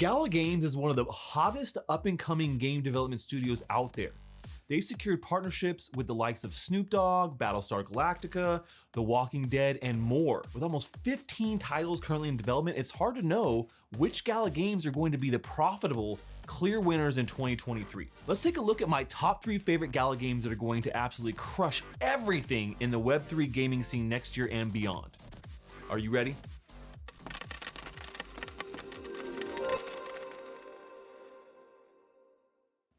Gala Games is one of the hottest up-and-coming game development studios out there. They've secured partnerships with the likes of Snoop Dogg, Battlestar Galactica, The Walking Dead, and more. With almost 15 titles currently in development, it's hard to know which Gala Games are going to be the profitable, clear winners in 2023. Let's take a look at my top 3 favorite Gala Games that are going to absolutely crush everything in the Web3 gaming scene next year and beyond. Are you ready?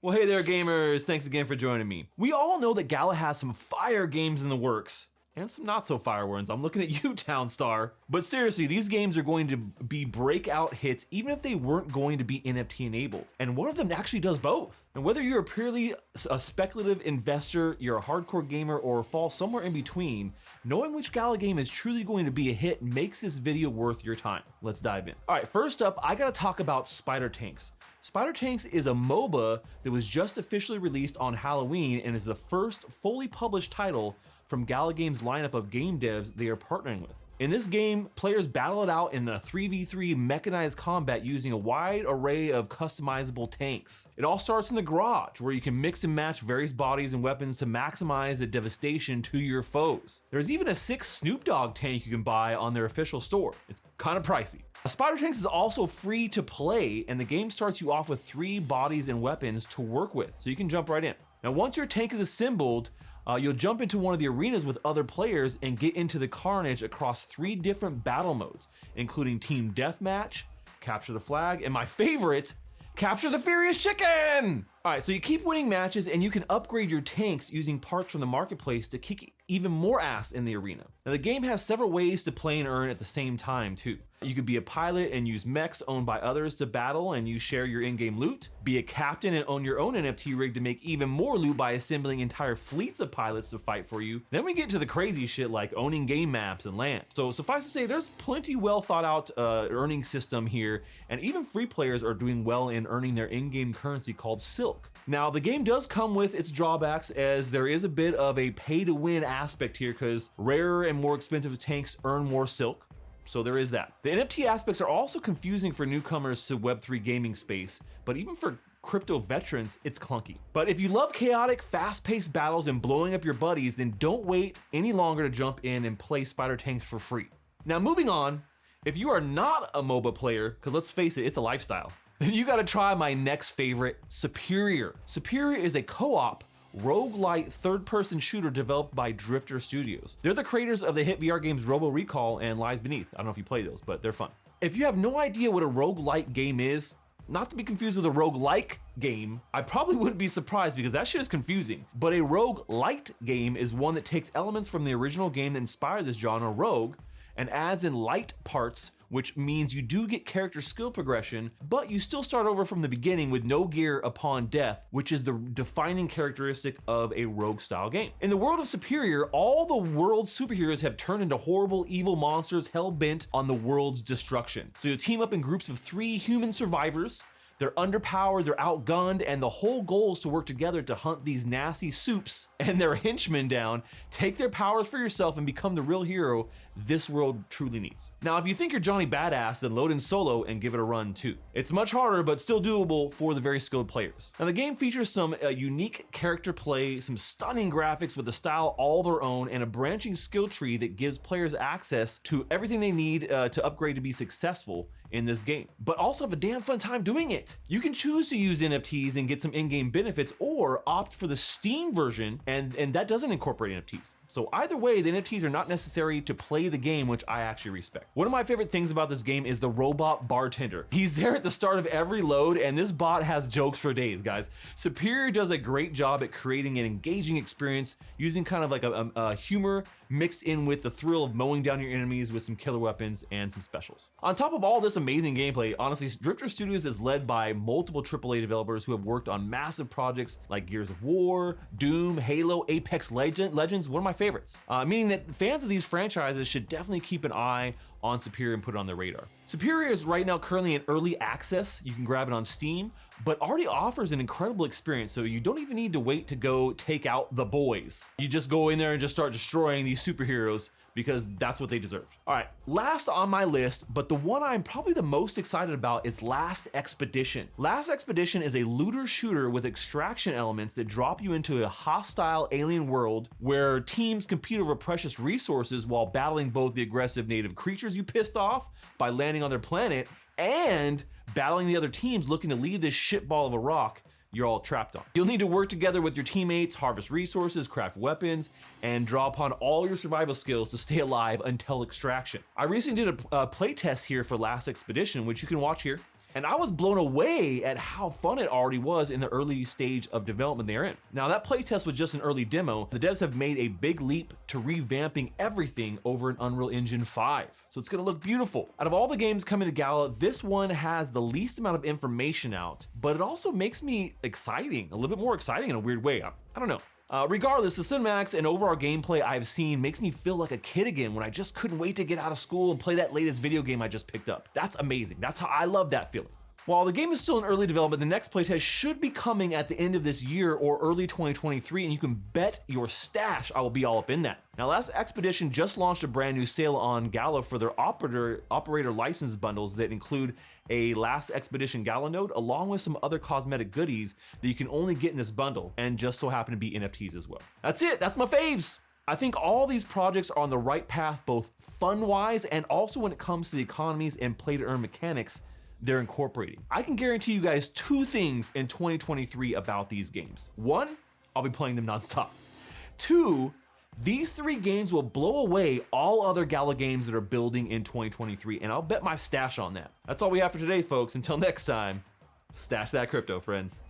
Well, hey there, gamers. Thanks again for joining me. We all know that Gala has some fire games in the works, and some not so fire ones. I'm looking at you, Townstar. But seriously, these games are going to be breakout hits even if they weren't going to be NFT enabled. And one of them actually does both. And whether you're purely a speculative investor, you're a hardcore gamer, or fall somewhere in between, knowing which Gala game is truly going to be a hit makes this video worth your time. Let's dive in. All right, first up, I gotta talk about Spider Tanks. Spider Tanks is a MOBA that was just officially released on Halloween and is the first fully published title from Gala Games' lineup of game devs they are partnering with. In this game, players battle it out in a 3v3 mechanized combat using a wide array of customizable tanks. It all starts in the garage, where you can mix and match various bodies and weapons to maximize the devastation to your foes. There's even a 6 Snoop Dogg tank you can buy on their official store. It's kind of pricey. Spider Tanks is also free to play, and the game starts you off with 3 bodies and weapons to work with, so you can jump right in. Now, once your tank is assembled, you'll jump into one of the arenas with other players and get into the carnage across 3 different battle modes, including Team Deathmatch, Capture the Flag, and my favorite, Capture the Furious Chicken! All right, so you keep winning matches and you can upgrade your tanks using parts from the marketplace to kick even more ass in the arena. Now, the game has several ways to play and earn at the same time too. You could be a pilot and use mechs owned by others to battle and you share your in-game loot. Be a captain and own your own NFT rig to make even more loot by assembling entire fleets of pilots to fight for you. Then we get to the crazy shit like owning game maps and land. So suffice to say, there's plenty well thought out earning system here, and even free players are doing well in earning their in-game currency called Silk. Now, the game does come with its drawbacks, as there is a bit of a pay-to-win aspect here because rarer and more expensive tanks earn more Silk. So there is that. The NFT aspects are also confusing for newcomers to Web3 gaming space, but even for crypto veterans, it's clunky. But if you love chaotic, fast-paced battles and blowing up your buddies, then don't wait any longer to jump in and play Spider Tanks for free. Now, moving on, if you are not a MOBA player, because let's face it, it's a lifestyle, then you gotta try my next favorite, Superior. Superior is a co-op roguelite third-person shooter developed by Drifter Studios. They're the creators of the hit VR games Robo Recall and Lies Beneath. I don't know if you play those, but they're fun. If you have no idea what a roguelite game is, not to be confused with a roguelike game, I probably wouldn't be surprised because that shit is confusing. But a roguelite game is one that takes elements from the original game that inspired this genre, Rogue, and adds in light parts, which means you do get character skill progression, but you still start over from the beginning with no gear upon death, which is the defining characteristic of a rogue style game. In the world of Superior, all the world's superheroes have turned into horrible, evil monsters hell-bent on the world's destruction. So you'll team up in groups of 3 human survivors. They're underpowered, they're outgunned, and the whole goal is to work together to hunt these nasty soups and their henchmen down, take their powers for yourself, and become the real hero this world truly needs. Now, if you think you're Johnny Badass, then load in solo and give it a run too. It's much harder, but still doable for the very skilled players. Now, the game features some unique character play, some stunning graphics with a style all their own, and a branching skill tree that gives players access to everything they need to upgrade to be successful in this game, but also have a damn fun time doing it. You can choose to use NFTs and get some in-game benefits, or opt for the Steam version, and that doesn't incorporate NFTs. So either way, the NFTs are not necessary to play the game, which I actually respect. One of my favorite things about this game is the robot bartender. He's there at the start of every load, and this bot has jokes for days, guys. Superior does a great job at creating an engaging experience using kind of like a humor mixed in with the thrill of mowing down your enemies with some killer weapons and some specials. On top of all this amazing gameplay, honestly, Drifter Studios is led by multiple AAA developers who have worked on massive projects like Gears of War, Doom, Halo, Apex Legends, one of my favorites. Meaning that fans of these franchises should definitely keep an eye on Superior and put it on their radar. Superior is right now currently in early access. You can grab it on Steam, but already offers an incredible experience, so you don't even need to wait to go take out the boys. You just go in there and just start destroying these superheroes because that's what they deserve. All right, last on my list, but the one I'm probably the most excited about is Last Expedition. Last Expedition is a looter shooter with extraction elements that drop you into a hostile alien world where teams compete over precious resources while battling both the aggressive native creatures you pissed off by landing on their planet and battling the other teams looking to leave this shitball of a rock you're all trapped on. You'll need to work together with your teammates, harvest resources, craft weapons, and draw upon all your survival skills to stay alive until extraction. I recently did a playtest here for Last Expedition, which you can watch here, and I was blown away at how fun it already was in the early stage of development they're in. Now that playtest was just an early demo. The devs have made a big leap to revamping everything over an Unreal Engine 5. So it's gonna look beautiful. Out of all the games coming to Gala, this one has the least amount of information out, but it also makes me exciting, a little bit more exciting in a weird way. I don't know. Regardless, the cinematics and overall gameplay I've seen makes me feel like a kid again when I just couldn't wait to get out of school and play that latest video game I just picked up. That's amazing. That's how I love that feeling. While the game is still in early development, the next playtest should be coming at the end of this year or early 2023, and you can bet your stash I will be all up in that. Now, Last Expedition just launched a brand new sale on Gala for their operator license bundles that include a Last Expedition Gala node along with some other cosmetic goodies that you can only get in this bundle and just so happen to be NFTs as well. That's it, that's my faves. I think all these projects are on the right path, both fun-wise and also when it comes to the economies and play-to-earn mechanics they're incorporating. I can guarantee you guys two things in 2023 about these games. One, I'll be playing them nonstop. Two, these three games will blow away all other Gala games that are building in 2023, and I'll bet my stash on that. That's all we have for today, folks. Until next time, stash that crypto, friends.